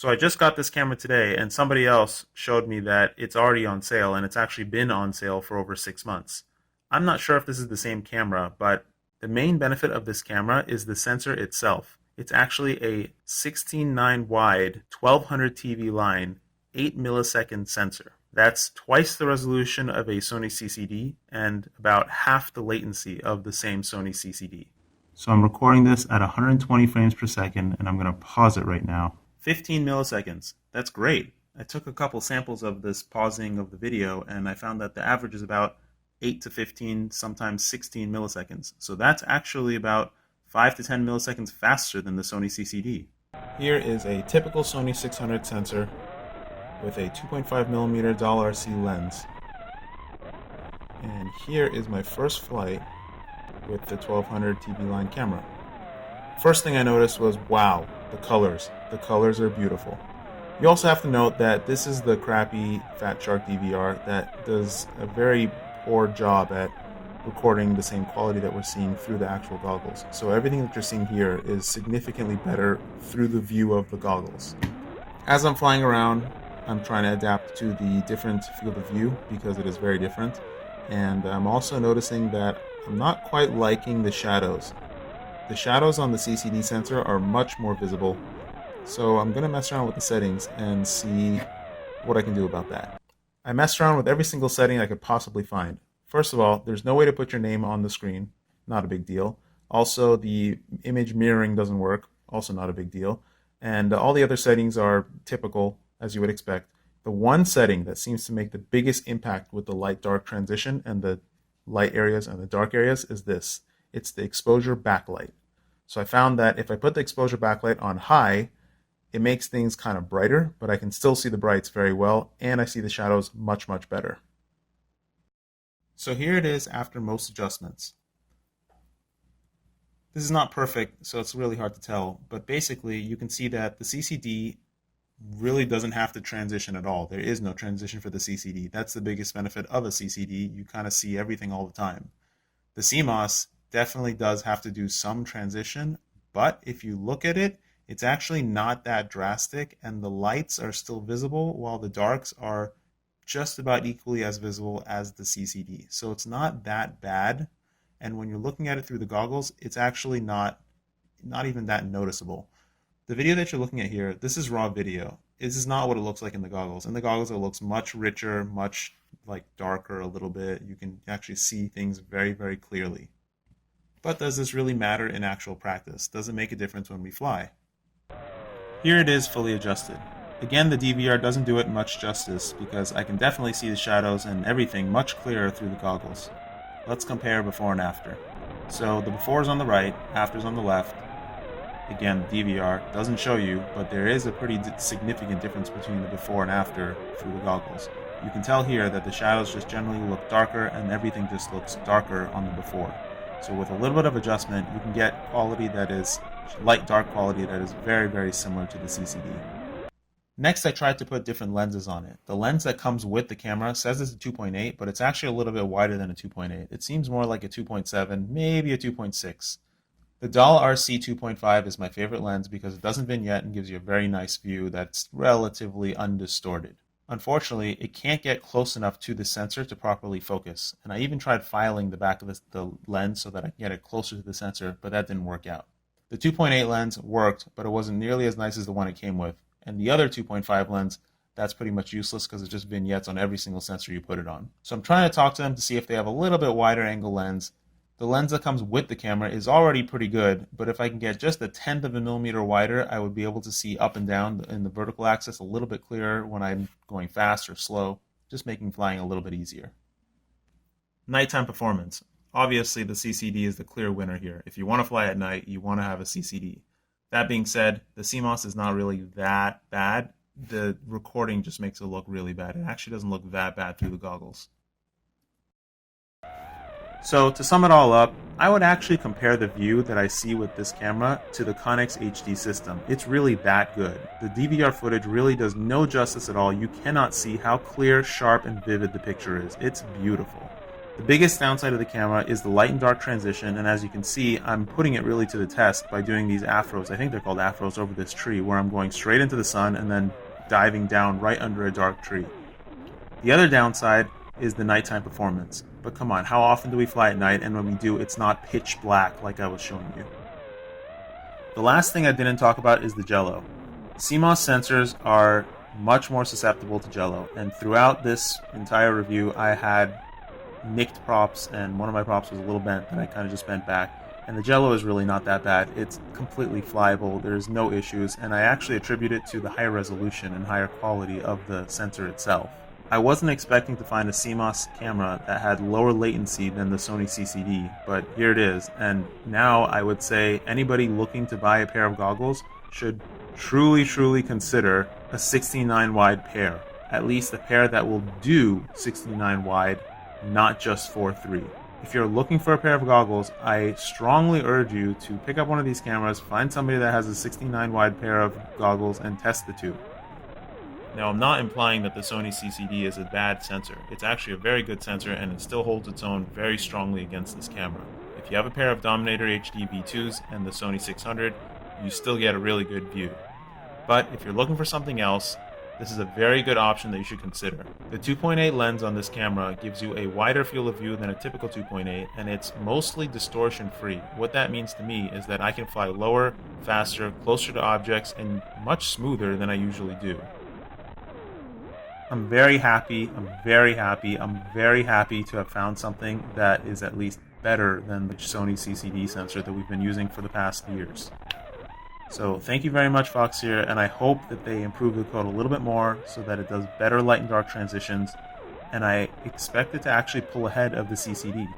So I just got this camera today, and somebody else showed me that it's already on sale, and it's actually been on sale for over 6 months. I'm not sure if this is the same camera, but the main benefit of this camera is the sensor itself. It's actually a 16:9 wide, 1200 TV line, 8 millisecond sensor. That's twice the resolution of a Sony CCD and about half the latency of the same Sony CCD. So I'm recording this at 120 frames per second, and I'm going to pause it right now. 15 milliseconds. That's great. I took a couple samples of this pausing of the video, and I found that the average is about 8 to 15, sometimes 16 milliseconds. So that's actually about 5 to 10 milliseconds faster than the Sony CCD. Here is a typical Sony 600 sensor with a 2.5mm $RC lens. And here is my first flight with the 1200 TV line camera. First thing I noticed was, wow, the colors. The colors are beautiful. You also have to note that this is the crappy Fat Shark DVR that does a very poor job at recording the same quality that we're seeing through the actual goggles. So everything that you're seeing here is significantly better through the view of the goggles. As I'm flying around, I'm trying to adapt to the different field of view because it is very different. And I'm also noticing that I'm not quite liking the shadows. The shadows on the CCD sensor are much more visible. So I'm going to mess around with the settings and see what I can do about that. I messed around with every single setting I could possibly find. First of all, there's no way to put your name on the screen. Not a big deal. Also, the image mirroring doesn't work. Also not a big deal. And all the other settings are typical, as you would expect. The one setting that seems to make the biggest impact with the light-dark transition and the light areas and the dark areas is this. It's the exposure backlight. So I found that if I put the exposure backlight on high, it makes things kind of brighter, but I can still see the brights very well, and I see the shadows much, much better. So here it is after most adjustments. This is not perfect, so it's really hard to tell, but basically you can see that the CCD really doesn't have to transition at all. There is no transition for the CCD. That's the biggest benefit of a CCD. You kind of see everything all the time. The CMOS definitely does have to do some transition, but if you look at it, it's actually not that drastic, and the lights are still visible while the darks are just about equally as visible as the CCD. So it's not that bad, and when you're looking at it through the goggles, it's actually not even that noticeable. The video that you're looking at here, this is raw video. This is not what it looks like in the goggles. In the goggles, it looks much richer, much like darker a little bit. You can actually see things very, very clearly. But does this really matter in actual practice? Does it make a difference when we fly? Here it is fully adjusted. Again, the DVR doesn't do it much justice because I can definitely see the shadows and everything much clearer through the goggles. Let's compare before and after. So the before is on the right, after is on the left. Again, the DVR doesn't show you, but there is a pretty significant difference between the before and after through the goggles. You can tell here that the shadows just generally look darker and everything just looks darker on the before. So with a little bit of adjustment, you can get quality that is light-dark quality that is very, very similar to the CCD. Next, I tried to put different lenses on it. The lens that comes with the camera says it's a 2.8, but it's actually a little bit wider than a 2.8. It seems more like a 2.7, maybe a 2.6. The RC 2.5 is my favorite lens because it doesn't vignette and gives you a very nice view that's relatively undistorted. Unfortunately, it can't get close enough to the sensor to properly focus, and I even tried filing the back of the lens so that I can get it closer to the sensor, but that didn't work out. The 2.8 lens worked, but it wasn't nearly as nice as the one it came with, and the other 2.5 lens, that's pretty much useless because it's just vignettes on every single sensor you put it on. So I'm trying to talk to them to see if they have a little bit wider angle lens. The lens that comes with the camera is already pretty good, but if I can get just a 1/10 of a millimeter wider, I would be able to see up and down in the vertical axis a little bit clearer when I'm going fast or slow, just making flying a little bit easier. Nighttime performance. Obviously, the CCD is the clear winner here. If you want to fly at night, you want to have a CCD. That being said, the CMOS is not really that bad. The recording just makes it look really bad. It actually doesn't look that bad through the goggles. So to sum it all up, I would actually compare the view that I see with this camera to the Connex HD system. It's really that good. The DVR footage really does no justice at all. You cannot see how clear, sharp, and vivid the picture is. It's beautiful. The biggest downside of the camera is the light and dark transition, and as you can see, I'm putting it really to the test by doing these afros, I think they're called afros, over this tree, where I'm going straight into the sun and then diving down right under a dark tree. The other downside is the nighttime performance. But come on, how often do we fly at night, and when we do, it's not pitch black like I was showing you. The last thing I didn't talk about is the jello. CMOS sensors are much more susceptible to jello, and throughout this entire review I had nicked props, and one of my props was a little bent and I kind of just bent back, and the jello is really not that bad. It's completely flyable, there's no issues, and I actually attribute it to the higher resolution and higher quality of the sensor itself. I wasn't expecting to find a CMOS camera that had lower latency than the Sony CCD, but here it is, and now I would say anybody looking to buy a pair of goggles should truly consider a 16:9 wide pair. At least a pair that will do 16:9 wide, not just 4:3. If you're looking for a pair of goggles, I strongly urge you to pick up one of these cameras, find somebody that has a 16:9 wide pair of goggles, and test the two. Now, I'm not implying that the Sony CCD is a bad sensor. It's actually a very good sensor, and it still holds its own very strongly against this camera. If you have a pair of Dominator HD V2s and the Sony 600, you still get a really good view. But if you're looking for something else, this is a very good option that you should consider. The 2.8 lens on this camera gives you a wider field of view than a typical 2.8, and it's mostly distortion free. What that means to me is that I can fly lower, faster, closer to objects, and much smoother than I usually do. I'm very happy to have found something that is at least better than the Sony CCD sensor that we've been using for the past years. So thank you very much, FOXEER, and I hope that they improve the code a little bit more so that it does better light and dark transitions, and I expect it to actually pull ahead of the CCD.